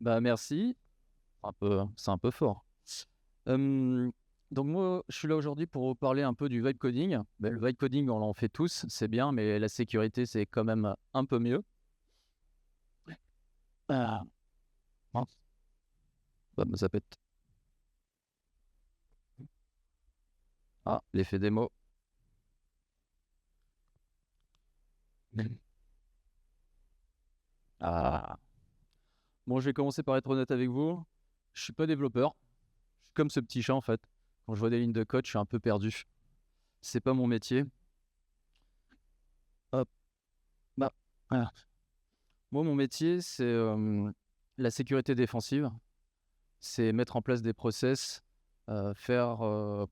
Bah merci, c'est un peu fort. Hem, donc moi, je suis là aujourd'hui pour vous parler un peu du vibe coding. Bah, le vibe coding, on en fait tous, c'est bien, mais la sécurité, c'est quand même un peu mieux. Ah, mince, ça pète. Ah, l'effet démo. Ah. Bon, je vais commencer par être honnête avec vous. Je suis pas développeur. Je suis comme ce petit chat en fait. Quand je vois des lignes de code, je suis un peu perdu. C'est pas mon métier. Hop, bah, voilà. Moi, mon métier, c'est la sécurité défensive. C'est mettre en place des process, faire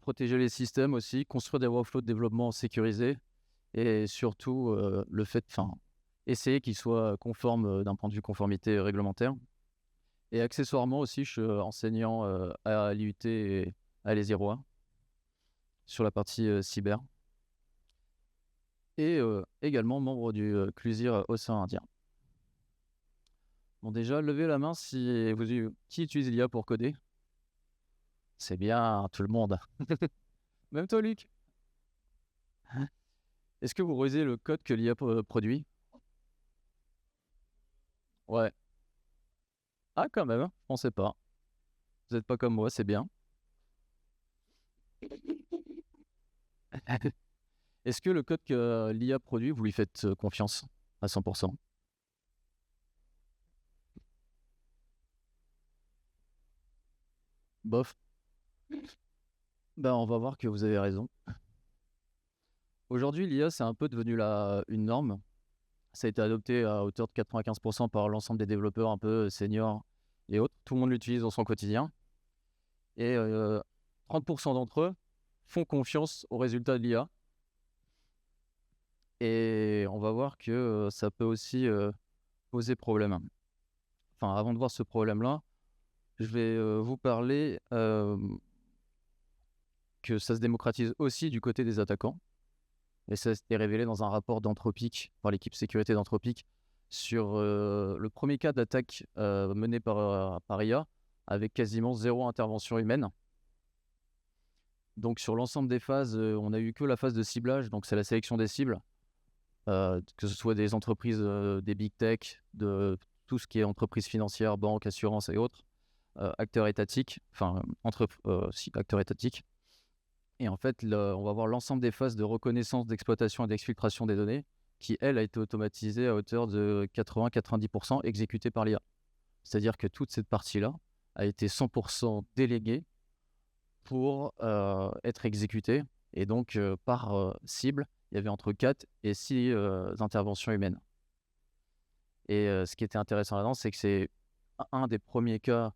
protéger les systèmes aussi, construire des workflows de développement sécurisés et surtout essayer qu'ils soient conformes d'un point de vue conformité réglementaire. Et accessoirement aussi, je suis enseignant à l'IUT et à l'ESIROA sur la partie cyber et également membre du CLUSIR Océan Indien. Bon, déjà, levez la main si qui utilise l'IA pour coder. C'est bien, tout le monde. Même toi, Luc. Est-ce que vous relisez le code que l'IA produit? Ouais. Ah, quand même, je pensais pas. Vous n'êtes pas comme moi, c'est bien. Est-ce que le code que l'IA produit, vous lui faites confiance à 100%? Bof. Ben, on va voir que vous avez raison. Aujourd'hui, l'IA, c'est un peu devenu une norme. Ça a été adopté à hauteur de 95% par l'ensemble des développeurs un peu seniors et autres. Tout le monde l'utilise dans son quotidien. Et 30% d'entre eux font confiance aux résultats de l'IA. Et on va voir que ça peut aussi poser problème. Enfin, avant de voir ce problème-là, je vais vous parler que ça se démocratise aussi du côté des attaquants. Et ça s'est révélé dans un rapport d'Anthropic, par l'équipe sécurité d'Anthropic, sur le premier cas d'attaque mené par IA, avec quasiment zéro intervention humaine. Donc sur l'ensemble des phases, on a eu que la phase de ciblage, donc c'est la sélection des cibles, que ce soit des entreprises, des big tech, de tout ce qui est entreprises financières, banques, assurances et autres, acteurs étatiques, acteurs étatiques. Et en fait, on va voir l'ensemble des phases de reconnaissance, d'exploitation et d'exfiltration des données, qui, elle, a été automatisée à hauteur de 80-90% exécutée par l'IA. C'est-à-dire que toute cette partie-là a été 100% déléguée pour être exécutée. Et donc, par cible, il y avait entre 4 et 6 interventions humaines. Et ce qui était intéressant là-dedans, c'est que c'est un des premiers cas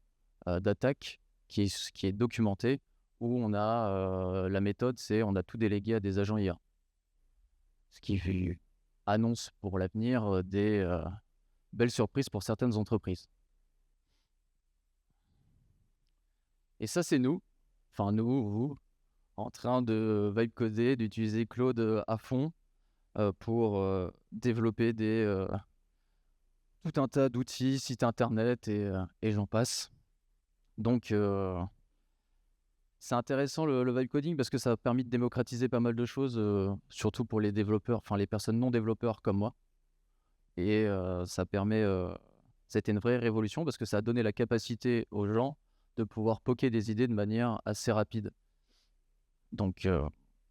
d'attaque qui est documenté, où on a la méthode, c'est on a tout délégué à des agents IA. Ce qui annonce pour l'avenir des belles surprises pour certaines entreprises. Et ça, c'est nous, enfin nous, vous, en train de vibe coder, d'utiliser Claude à fond pour développer tout un tas d'outils, sites internet et j'en passe. Donc, c'est intéressant le vibe coding parce que ça a permis de démocratiser pas mal de choses, surtout pour les développeurs, enfin les personnes non développeurs comme moi. Et c'était une vraie révolution parce que ça a donné la capacité aux gens de pouvoir poker des idées de manière assez rapide. Donc,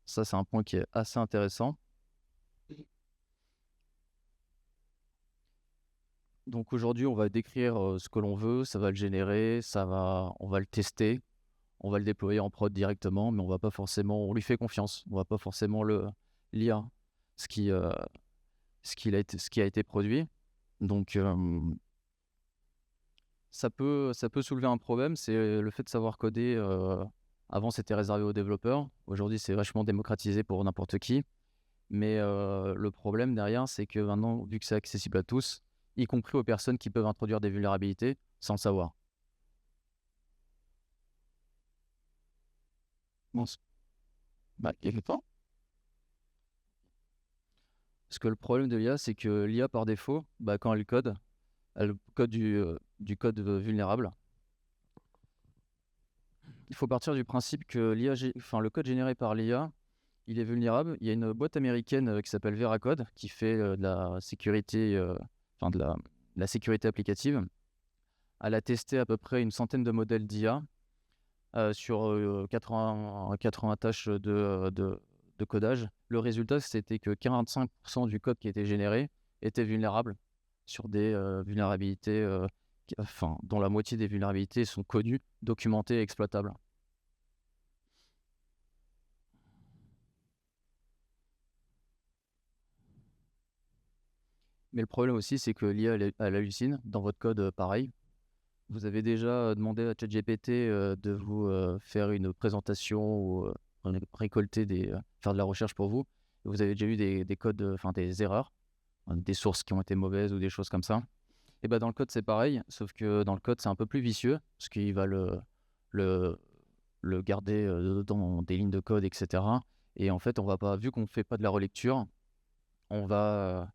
ça, c'est un point qui est assez intéressant. Donc aujourd'hui, on va décrire ce que l'on veut, ça va le générer, on va le tester, on va le déployer en prod directement, mais on lui fait confiance, on va pas forcément le lire ce qui, ce qui a été produit. Donc ça peut soulever un problème, c'est le fait de savoir coder. Avant, c'était réservé aux développeurs. Aujourd'hui, c'est vachement démocratisé pour n'importe qui. Mais le problème derrière, c'est que maintenant, vu que c'est accessible à tous, y compris aux personnes qui peuvent introduire des vulnérabilités sans le savoir. Bon, bah, quelque part. Parce que le problème de l'IA, c'est que l'IA, par défaut, bah, quand elle code, le code du code vulnérable. Il faut partir du principe que le code généré par l'IA, il est vulnérable. Il y a une boîte américaine qui s'appelle Veracode qui fait de la sécurité, de la sécurité applicative. Elle a testé à peu près une centaine de modèles d'IA sur 80 tâches de codage. Le résultat, c'était que 45% du code qui était généré était vulnérable sur des vulnérabilités, dont la moitié des vulnérabilités sont connues, documentées et exploitables. Mais le problème aussi, c'est que l'IA, elle hallucine. Dans votre code, pareil. Vous avez déjà demandé à ChatGPT de vous faire une présentation ou faire de la recherche pour vous. Et vous avez déjà eu des codes, des erreurs, des sources qui ont été mauvaises ou des choses comme ça. Et dans le code, c'est pareil, sauf que dans le code, c'est un peu plus vicieux, parce qu'il va le garder dans des lignes de code, etc. Et en fait, vu qu'on ne fait pas de la relecture, on va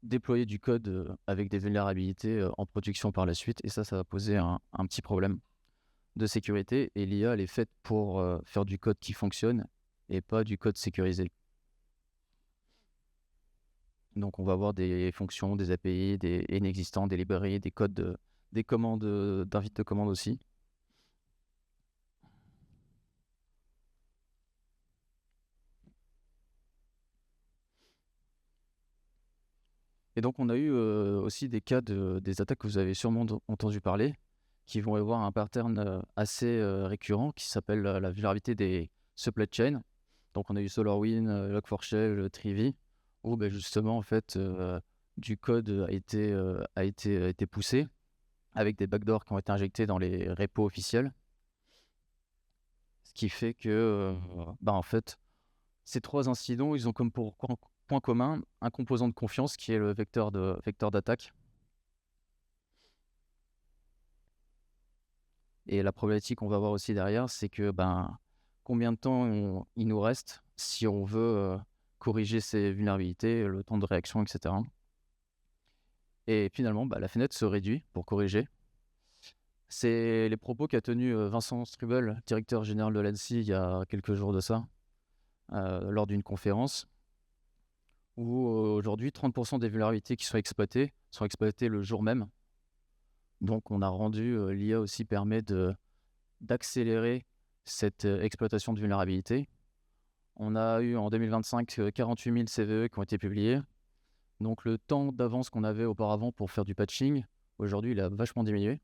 déployer du code avec des vulnérabilités en production par la suite, et ça va poser un petit problème de sécurité. Et l'IA, elle est faite pour faire du code qui fonctionne et pas du code sécurisé. Donc on va avoir des fonctions, des API, des inexistants, des librairies, des codes, des commandes, d'invite de commande aussi. Et donc on a eu aussi des cas des attaques que vous avez sûrement entendu parler, qui vont avoir un pattern assez récurrent qui s'appelle la vulnérabilité des supply chain. Donc on a eu SolarWinds, Log4Shell, Trivy, où justement en fait du code a été poussé avec des backdoors qui ont été injectés dans les repos officiels. Ce qui fait que en fait ces trois incidents, ils ont comme point commun un composant de confiance qui est le vecteur d'attaque. Et la problématique qu'on va voir aussi derrière, c'est que combien de temps il nous reste si on veut corriger ces vulnérabilités, le temps de réaction, etc. Et finalement, la fenêtre se réduit pour corriger. C'est les propos qu'a tenu Vincent Strubel, directeur général de l'ANSSI, il y a quelques jours de ça, lors d'une conférence, où aujourd'hui 30% des vulnérabilités qui sont exploitées le jour même. Donc on a rendu, l'IA aussi permet d'accélérer cette exploitation de vulnérabilité. On a eu en 2025 48 000 CVE qui ont été publiés. Donc le temps d'avance qu'on avait auparavant pour faire du patching, aujourd'hui il a vachement diminué.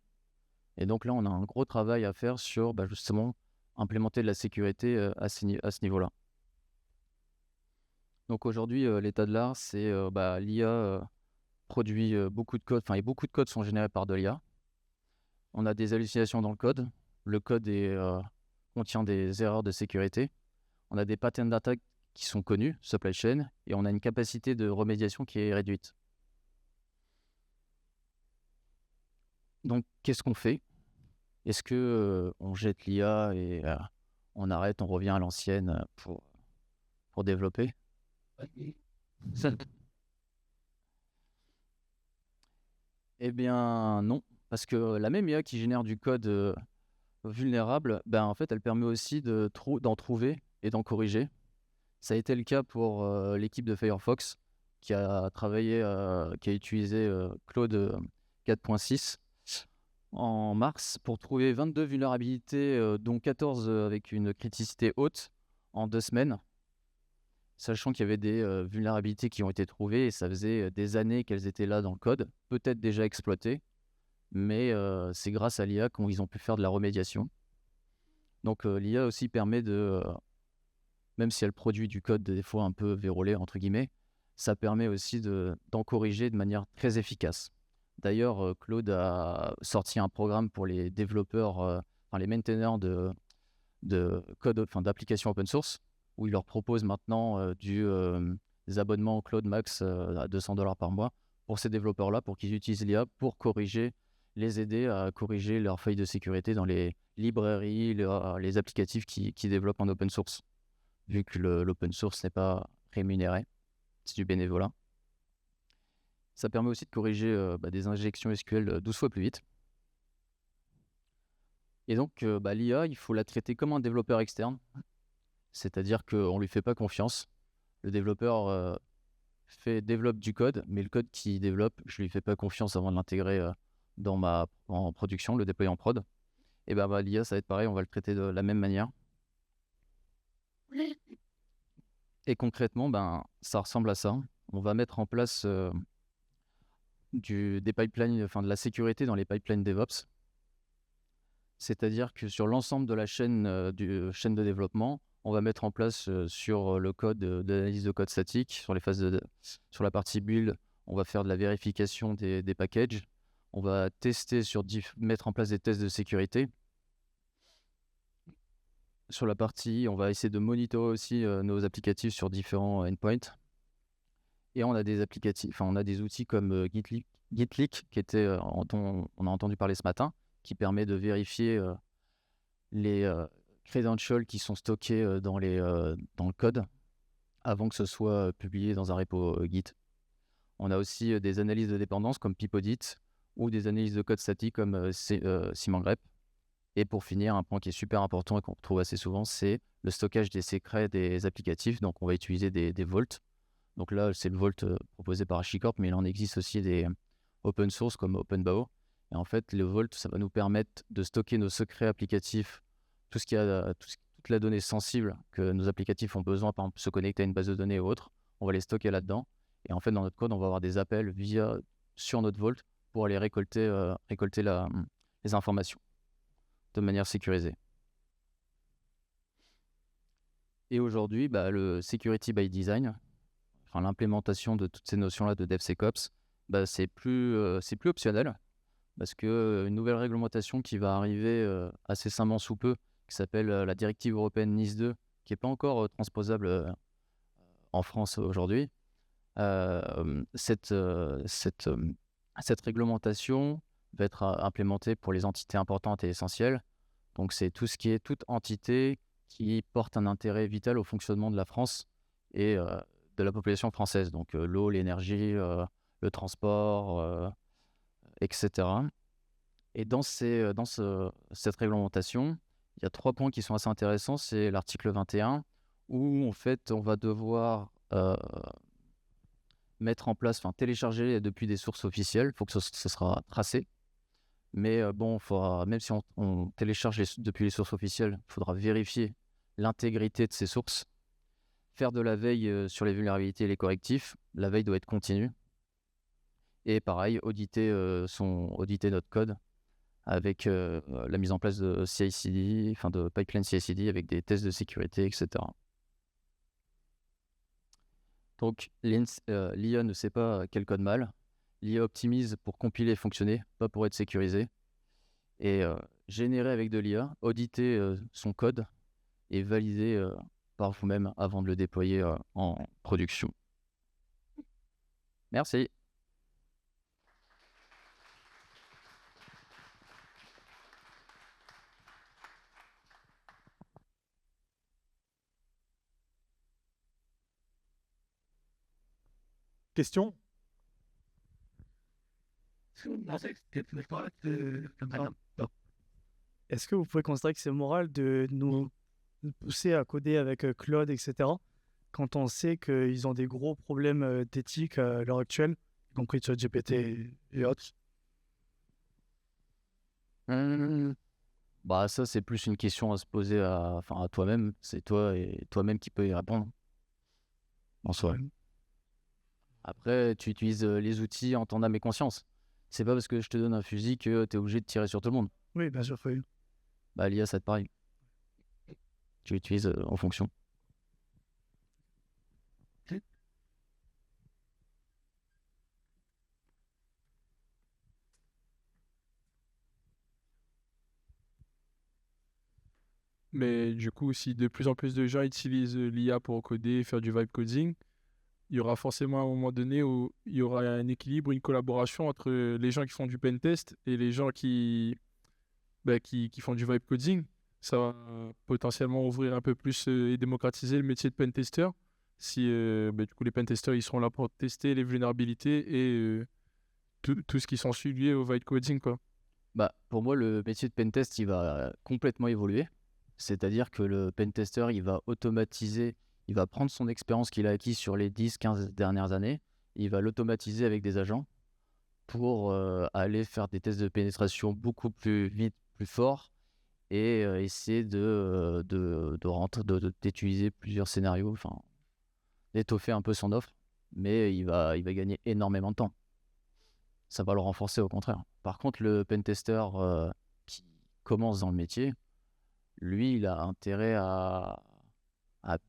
Et donc là on a un gros travail à faire sur justement implémenter de la sécurité à ce niveau-là. Donc aujourd'hui l'état de l'art, c'est l'IA produit beaucoup de code, et beaucoup de codes sont générés par de l'IA. On a des hallucinations dans le code. Le code contient des erreurs de sécurité. On a des patterns d'attaque qui sont connus, supply chain, et on a une capacité de remédiation qui est réduite. Donc, qu'est-ce qu'on fait? Est-ce que on jette l'IA et on arrête, on revient à l'ancienne pour développer? Eh bien, non. Parce que la même IA qui génère du code vulnérable, en fait, elle permet aussi d'en trouver et d'en corriger. Ça a été le cas pour l'équipe de Firefox qui a utilisé Claude 4.6 en mars pour trouver 22 vulnérabilités, dont 14 avec une criticité haute en 2 semaines, sachant qu'il y avait des vulnérabilités qui ont été trouvées et ça faisait des années qu'elles étaient là dans le code, peut-être déjà exploitées, mais c'est grâce à l'IA qu'ils ont pu faire de la remédiation. Donc l'IA aussi permet même si elle produit du code des fois un peu vérolé, entre guillemets, ça permet aussi d'en corriger de manière très efficace. D'ailleurs, Claude a sorti un programme pour les développeurs, les maintainers de code, d'applications open source, où il leur propose maintenant des abonnements Claude Max à $200 par mois pour ces développeurs-là, pour qu'ils utilisent l'IA pour les aider à corriger leurs failles de sécurité dans les librairies, les applicatifs qui développent en open source, vu que l'open source n'est pas rémunéré, c'est du bénévolat. ça permet aussi de corriger des injections SQL 12 fois plus vite. Et donc, l'IA, il faut la traiter comme un développeur externe, c'est-à-dire qu'on ne lui fait pas confiance. Le développeur développe du code, mais le code qu'il développe, je ne lui fais pas confiance avant de l'intégrer en production, le déployer en prod. Et l'IA, ça va être pareil, on va le traiter de la même manière. Et concrètement, ça ressemble à ça. On va mettre en place des pipelines, de la sécurité dans les pipelines DevOps. C'est-à-dire que sur l'ensemble de la chaîne de développement, on va mettre en place sur le code d'analyse de code statique, sur la partie build, on va faire de la vérification des packages. On va tester mettre en place des tests de sécurité. Sur la partie, on va essayer de monitorer aussi nos applicatifs sur différents endpoints. Et on a des outils comme Gitleak dont on a entendu parler ce matin, qui permet de vérifier les credentials qui sont stockés dans le code avant que ce soit publié dans un repo Git. On a aussi des analyses de dépendance comme Pipaudit ou des analyses de code statique comme Simangrep. Et pour finir, un point qui est super important et qu'on retrouve assez souvent, c'est le stockage des secrets des applicatifs. Donc, on va utiliser des vaults. Donc là, c'est le vault proposé par HashiCorp, mais il en existe aussi des open source comme OpenBAO. Et en fait, le vault, ça va nous permettre de stocker nos secrets applicatifs, toute la donnée sensible que nos applicatifs ont besoin, par exemple, se connecter à une base de données ou autre. On va les stocker là-dedans. Et en fait, dans notre code, on va avoir des appels sur notre vault pour aller récolter les informations de manière sécurisée. Et aujourd'hui, le Security by Design, l'implémentation de toutes ces notions-là de DevSecOps, c'est plus optionnel, parce qu'une nouvelle réglementation qui va arriver assez incessamment sous peu, qui s'appelle la directive européenne NIS2, qui n'est pas encore transposable en France aujourd'hui. Cette réglementation va être implémentée pour les entités importantes et essentielles. Donc, c'est tout ce qui est toute entité qui porte un intérêt vital au fonctionnement de la France et de la population française. Donc, l'eau, l'énergie, le transport, etc. Et dans cette réglementation, il y a 3 points qui sont assez intéressants. C'est l'article 21, où en fait, on va devoir télécharger depuis des sources officielles. Il faut que ce sera tracé. Mais même si on télécharge depuis les sources officielles, il faudra vérifier l'intégrité de ces sources, faire de la veille sur les vulnérabilités et les correctifs. La veille doit être continue. Et pareil, auditer notre code avec la mise en place de CI/CD, de pipeline CI/CD avec des tests de sécurité, etc. Donc, l'IA ne sait pas quel code mal. L'IA optimise pour compiler et fonctionner, pas pour être sécurisé. Et générer avec de l'IA, auditer son code et valider par vous-même avant de le déployer en production. Merci. Question? Est-ce que vous pouvez considérer que c'est moral de nous pousser à coder avec Claude, etc., quand on sait qu'ils ont des gros problèmes d'éthique à l'heure actuelle, y compris sur GPT et autres? Ça, c'est plus une question à se poser à toi-même. C'est toi et toi-même qui peux y répondre. En soi. Après, tu utilises les outils en ton âme et conscience. C'est pas parce que je te donne un fusil que tu es obligé de tirer sur tout le monde. Oui, bien sûr, oui. L'IA, ça te pareil. Tu l'utilises en fonction. Mais du coup, si de plus en plus de gens utilisent l'IA pour coder, faire du vibe coding, il y aura forcément un moment donné où il y aura un équilibre, une collaboration entre les gens qui font du pen test et les gens qui font du vibe coding. Ça va potentiellement ouvrir un peu plus et démocratiser le métier de pen tester. si du coup les pentesters ils seront là pour tester les vulnérabilités et tout ce qui s'ensuit lié au vibe coding, quoi. Bah, pour moi, le métier de pentest, il va complètement évoluer. C'est-à-dire que le pentester, il va automatiser, il va prendre son expérience qu'il a acquise sur les 10-15 dernières années, il va l'automatiser avec des agents pour aller faire des tests de pénétration beaucoup plus vite, plus forts, et essayer d'utiliser plusieurs scénarios, enfin, d'étoffer un peu son offre, mais il va gagner énormément de temps. Ça va le renforcer au contraire. Par contre, le pentester qui commence dans le métier, lui, il a intérêt à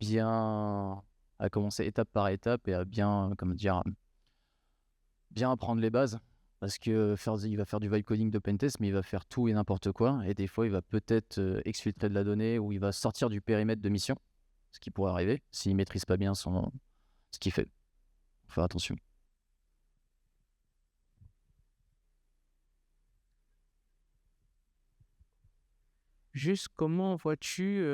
bien à commencer étape par étape et à bien, comment dire, bien apprendre les bases. Parce que il va faire du vibe coding de pentest, mais il va faire tout et n'importe quoi. Et des fois, il va peut-être exfiltrer de la donnée ou il va sortir du périmètre de mission, ce qui pourrait arriver s'il ne maîtrise pas bien ce qu'il fait. Faut faire attention. Juste comment vois-tu,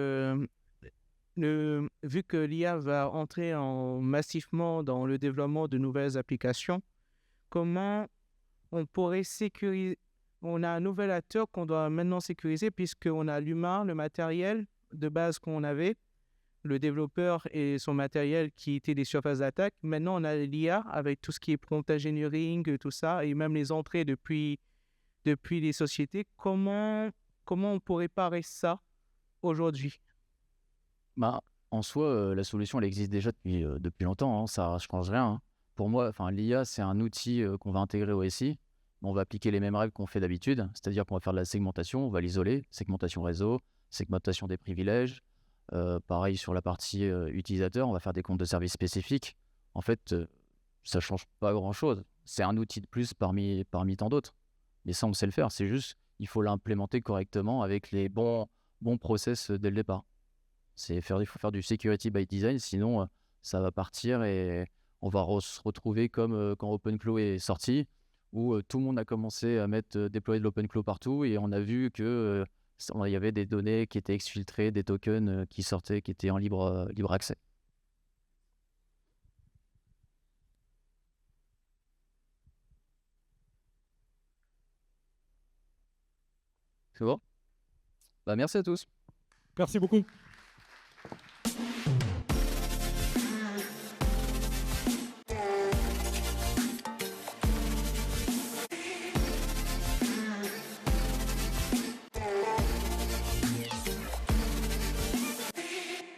vu que l'IA va entrer massivement dans le développement de nouvelles applications, comment on pourrait sécuriser? On a un nouvel acteur qu'on doit maintenant sécuriser puisqu'on a l'humain, le matériel de base qu'on avait, le développeur et son matériel qui étaient des surfaces d'attaque. Maintenant, on a l'IA avec tout ce qui est prompt engineering, tout ça, et même les entrées depuis les sociétés. Comment on pourrait parer ça aujourd'hui? Bah, en soi, la solution, elle existe déjà depuis longtemps, hein, ça ne change rien, hein. Pour moi, l'IA, c'est un outil qu'on va intégrer au SI. On va appliquer les mêmes règles qu'on fait d'habitude, c'est-à-dire qu'on va faire de la segmentation, on va l'isoler, segmentation réseau, segmentation des privilèges. Pareil sur la partie utilisateur, on va faire des comptes de services spécifiques. En fait, ça ne change pas grand-chose. C'est un outil de plus parmi tant d'autres. Mais ça, on sait le faire. C'est juste, il faut l'implémenter correctement avec les bons process dès le départ. Il faut faire du security by design, sinon ça va partir et on va se retrouver comme quand OpenClaw est sorti, où tout le monde a commencé à déployer de l'OpenClaw partout et on a vu que il y avait des données qui étaient exfiltrées, des tokens qui sortaient, qui étaient en libre accès. C'est bon? Bah, merci à tous. Merci beaucoup.